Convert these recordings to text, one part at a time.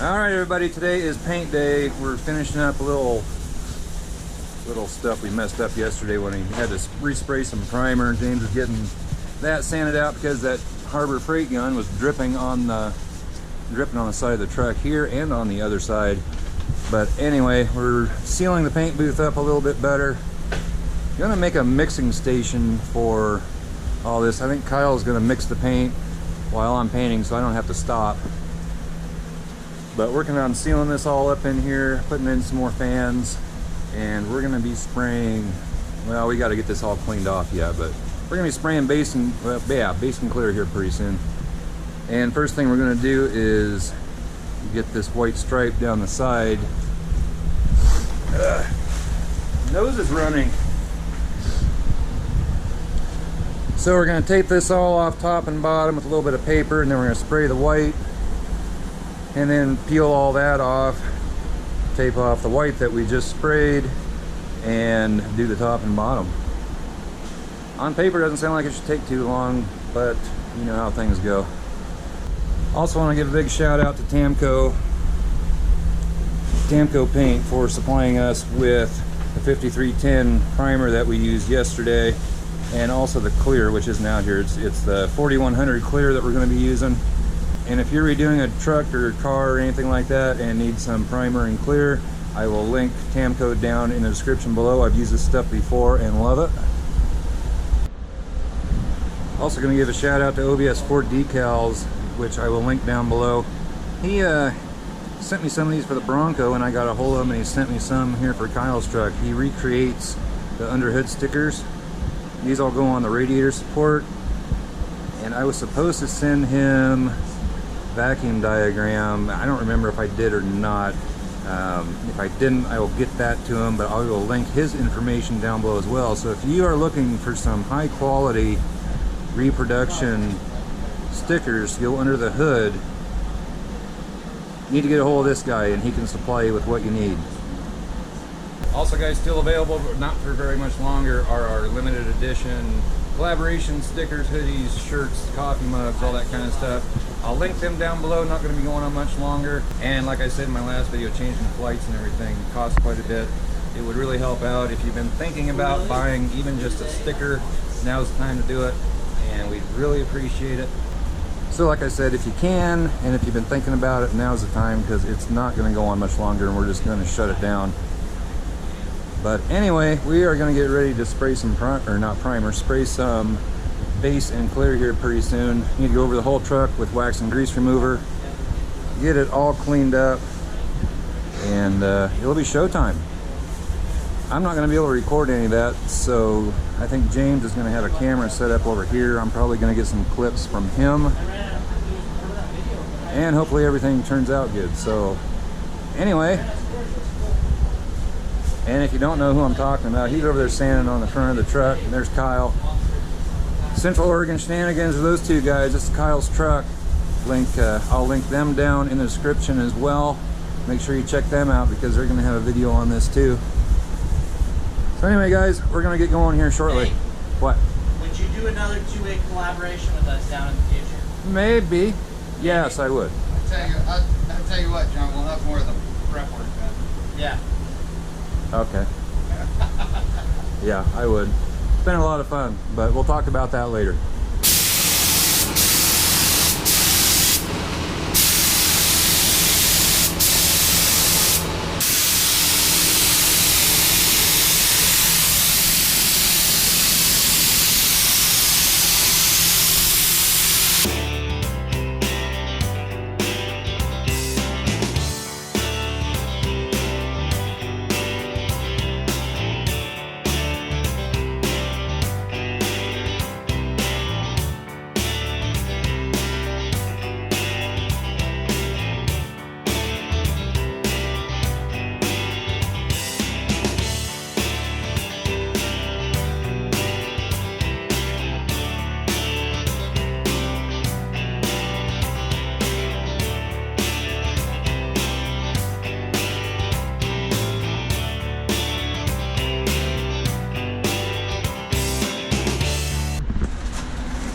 Alright everybody, today is paint day. We're finishing up a little stuff we messed up yesterday when he had to respray some primer. James was getting that sanded out because that Harbor Freight gun was dripping on the side of the truck here and on the other side. But anyway, we're sealing the paint booth up a little bit better. Gonna make a mixing station for all this. I think Kyle's gonna mix the paint while I'm painting so I don't have to stop. But working on sealing this all up in here, putting in some more fans, and we're gonna be spraying, well, we gotta get this all cleaned off yet, but we're gonna be spraying base and clear here pretty soon. And first thing we're gonna do is get this white stripe down the side. Nose is running. So we're gonna tape this all off top and bottom with a little bit of paper, and then we're gonna spray the white and then peel all that off, tape off the white that we just sprayed, and do the top and bottom. On paper doesn't sound like it should take too long, but you know how things go. Also want to give a big shout out to Tamco paint for supplying us with the 5310 primer that we used yesterday, and also the clear, which isn't out here. It's the 4100 clear that we're going to be using. And if you're redoing a truck or car or anything like that and need some primer and clear, I will link Tamco down in the description below. I've used this stuff before and love it. Also going to give a shout out to OBS Ford decals, which I will link down below. He sent me some of these for the Bronco, and I got a hold of him, and he sent me some here for Kyle's truck. He recreates the underhood stickers. These all go on the radiator support, and I was supposed to send him vacuum diagram. I don't remember if I did or not. If I didn't, I will get that to him, but I will link his information down below as well. So if you are looking for some high quality reproduction stickers to go under the hood, you need to get a hold of this guy, and he can supply you with what you need. Also guys, still available, but not for very much longer, are our limited edition collaboration stickers, hoodies, shirts, coffee mugs, all that kind of stuff. I'll link them down below. Not going to be going on much longer. And like I said in my last video, changing flights and everything costs quite a bit. It would really help out if you've been thinking about buying even just a sticker. Now's the time to do it, and we'd really appreciate it. So like I said, if you can, and if you've been thinking about it, now's the time, because it's not going to go on much longer and we're just going to shut it down. But anyway, we are going to get ready to spray some spray some base and clear here pretty soon. You need to go over the whole truck with wax and grease remover, get it all cleaned up, and it'll be showtime. I'm not going to be able to record any of that, so I think James is going to have a camera set up over here. I'm probably going to get some clips from him, and hopefully everything turns out good. So anyway, and if you don't know who I'm talking about, he's over there standing on the front of the truck, and there's Kyle. Central Oregon Shenanigans are those two guys. This is Kyle's truck. I'll link them down in the description as well. Make sure you check them out, because they're going to have a video on this too. So anyway guys, we're going to get going here shortly. Hey, what? Would you do another two-way collaboration with us down in the future? Maybe. Yes, I would. I'll tell you what, John, we'll have more of the prep work done. Yeah. Okay. Yeah, I would. It's been a lot of fun, but we'll talk about that later.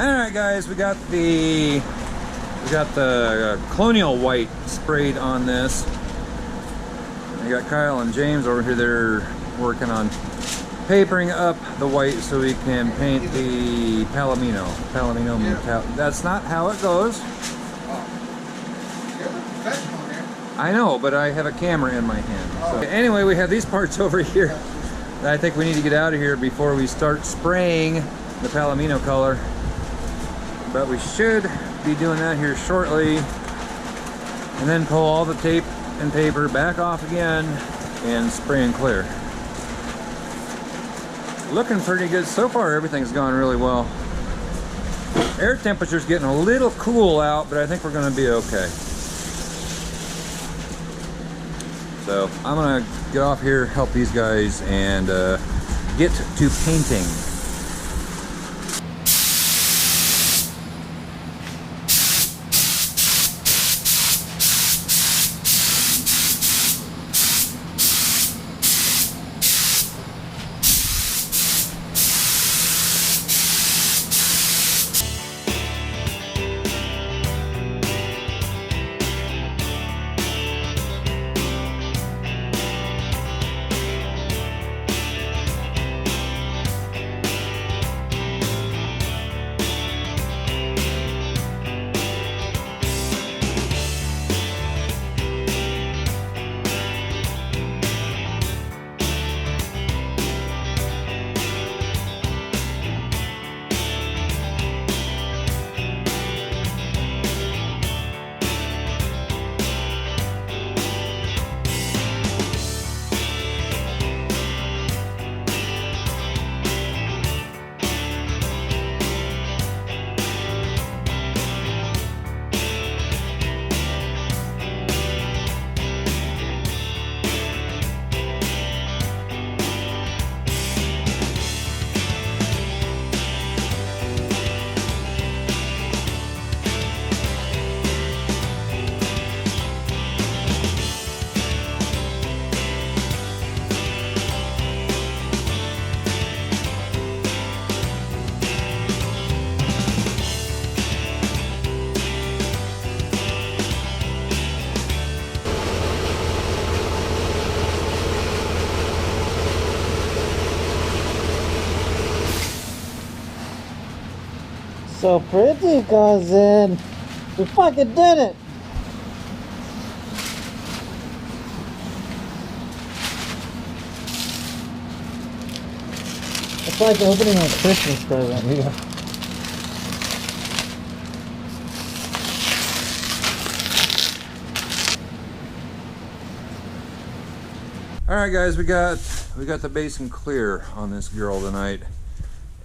Alright guys, we got the colonial white sprayed on this. I got Kyle and James over here. They're working on papering up the white so we can paint the Palomino. That's not how it goes. You're a professional here. I know, but I have a camera in my hand. So anyway, we have these parts over here that I think we need to get out of here before we start spraying the Palomino color. But we should be doing that here shortly. And then pull all the tape and paper back off again and spray and clear. Looking pretty good so far. Everything's gone really well. Air temperature's getting a little cool out, but I think we're going to be okay. So I'm going to get off here, help these guys, and get to painting. So pretty, cousin. We fucking did it. It's like opening a Christmas present. Yeah. All right, guys, we got the base and clear on this girl tonight,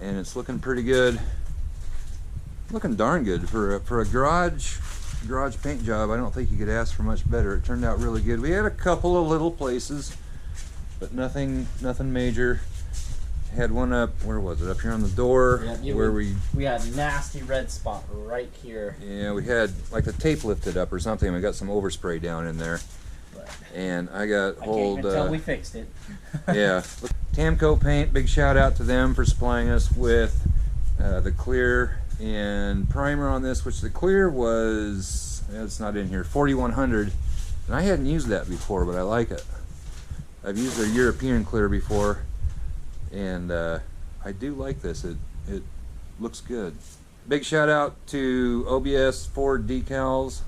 and it's looking pretty good. Looking darn good for a garage paint job. I don't think you could ask for much better. It turned out really good. We had a couple of little places, but nothing major. Had one up, where was it? Up here on the door, where we had a nasty red spot right here. Yeah, we had like the tape lifted up or something. We got some overspray down in there, and I got hold. Can't even tell we fixed it. Yeah, Tamco paint. Big shout out to them for supplying us with the clear and primer on this, which the clear was, it's not in here, 4100, and I hadn't used that before, but I like it. I've used their European clear before, and I do like this. It looks good. Big shout out to OBS Ford decals.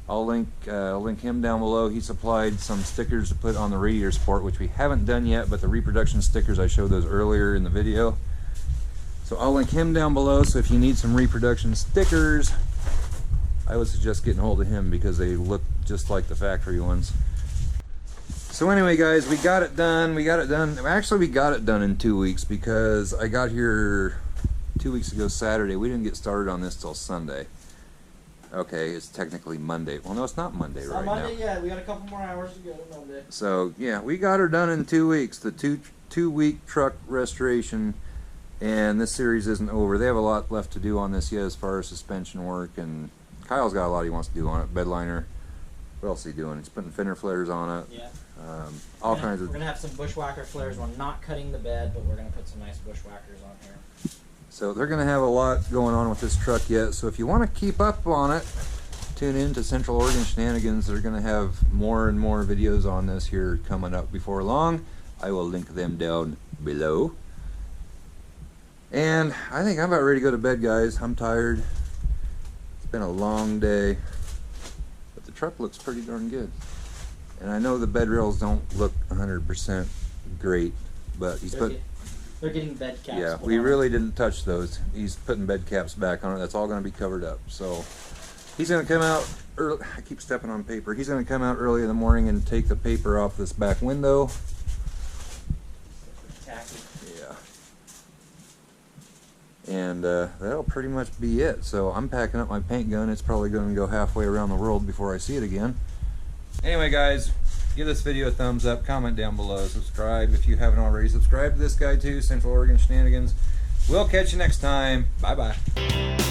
I'll link him down below. He supplied some stickers to put on the radiator support, which we haven't done yet, but the reproduction stickers, I showed those earlier in the video. So I'll link him down below, so if you need some reproduction stickers, I would suggest getting a hold of him because they look just like the factory ones. So anyway, guys, we got it done. Actually, we got it done in 2 weeks because I got here 2 weeks ago Saturday. We didn't get started on this till Sunday. Okay, it's technically Monday. Well, no, it's not Monday right now. Monday, yeah, we got a couple more hours to go to Monday. So yeah, we got her done in 2 weeks. The two-week truck restoration. And this series isn't over. They have a lot left to do on this yet as far as suspension work, and Kyle's got a lot he wants to do on it. Bed liner. What else is he doing? He's putting fender flares on it. Yeah. All kinds of. We're gonna have some bushwhacker flares. We're not cutting the bed, but we're gonna put some nice bushwhackers on here. So they're gonna have a lot going on with this truck yet. So if you want to keep up on it, tune in to Central Oregon Shenanigans. They're going to have more and more videos on this here coming up before long. I will link them down below. And I think I'm about ready to go to bed, guys. I'm tired. It's been a long day. But the truck looks pretty darn good. And I know the bed rails don't look 100% great, but they're getting bed caps. Yeah, we really didn't touch those. He's putting bed caps back on it. That's all going to be covered up. So he's going to come out early. I keep stepping on paper. He's going to come out early in the morning and take the paper off this back window. Tacky. Yeah. And that'll pretty much be it. So I'm packing up my paint gun. It's probably going to go halfway around the world before I see it again. Anyway, guys, give this video a thumbs up, comment down below, subscribe if you haven't already. Subscribe to this guy too, Central Oregon Shenanigans. We'll catch you next time. Bye-bye.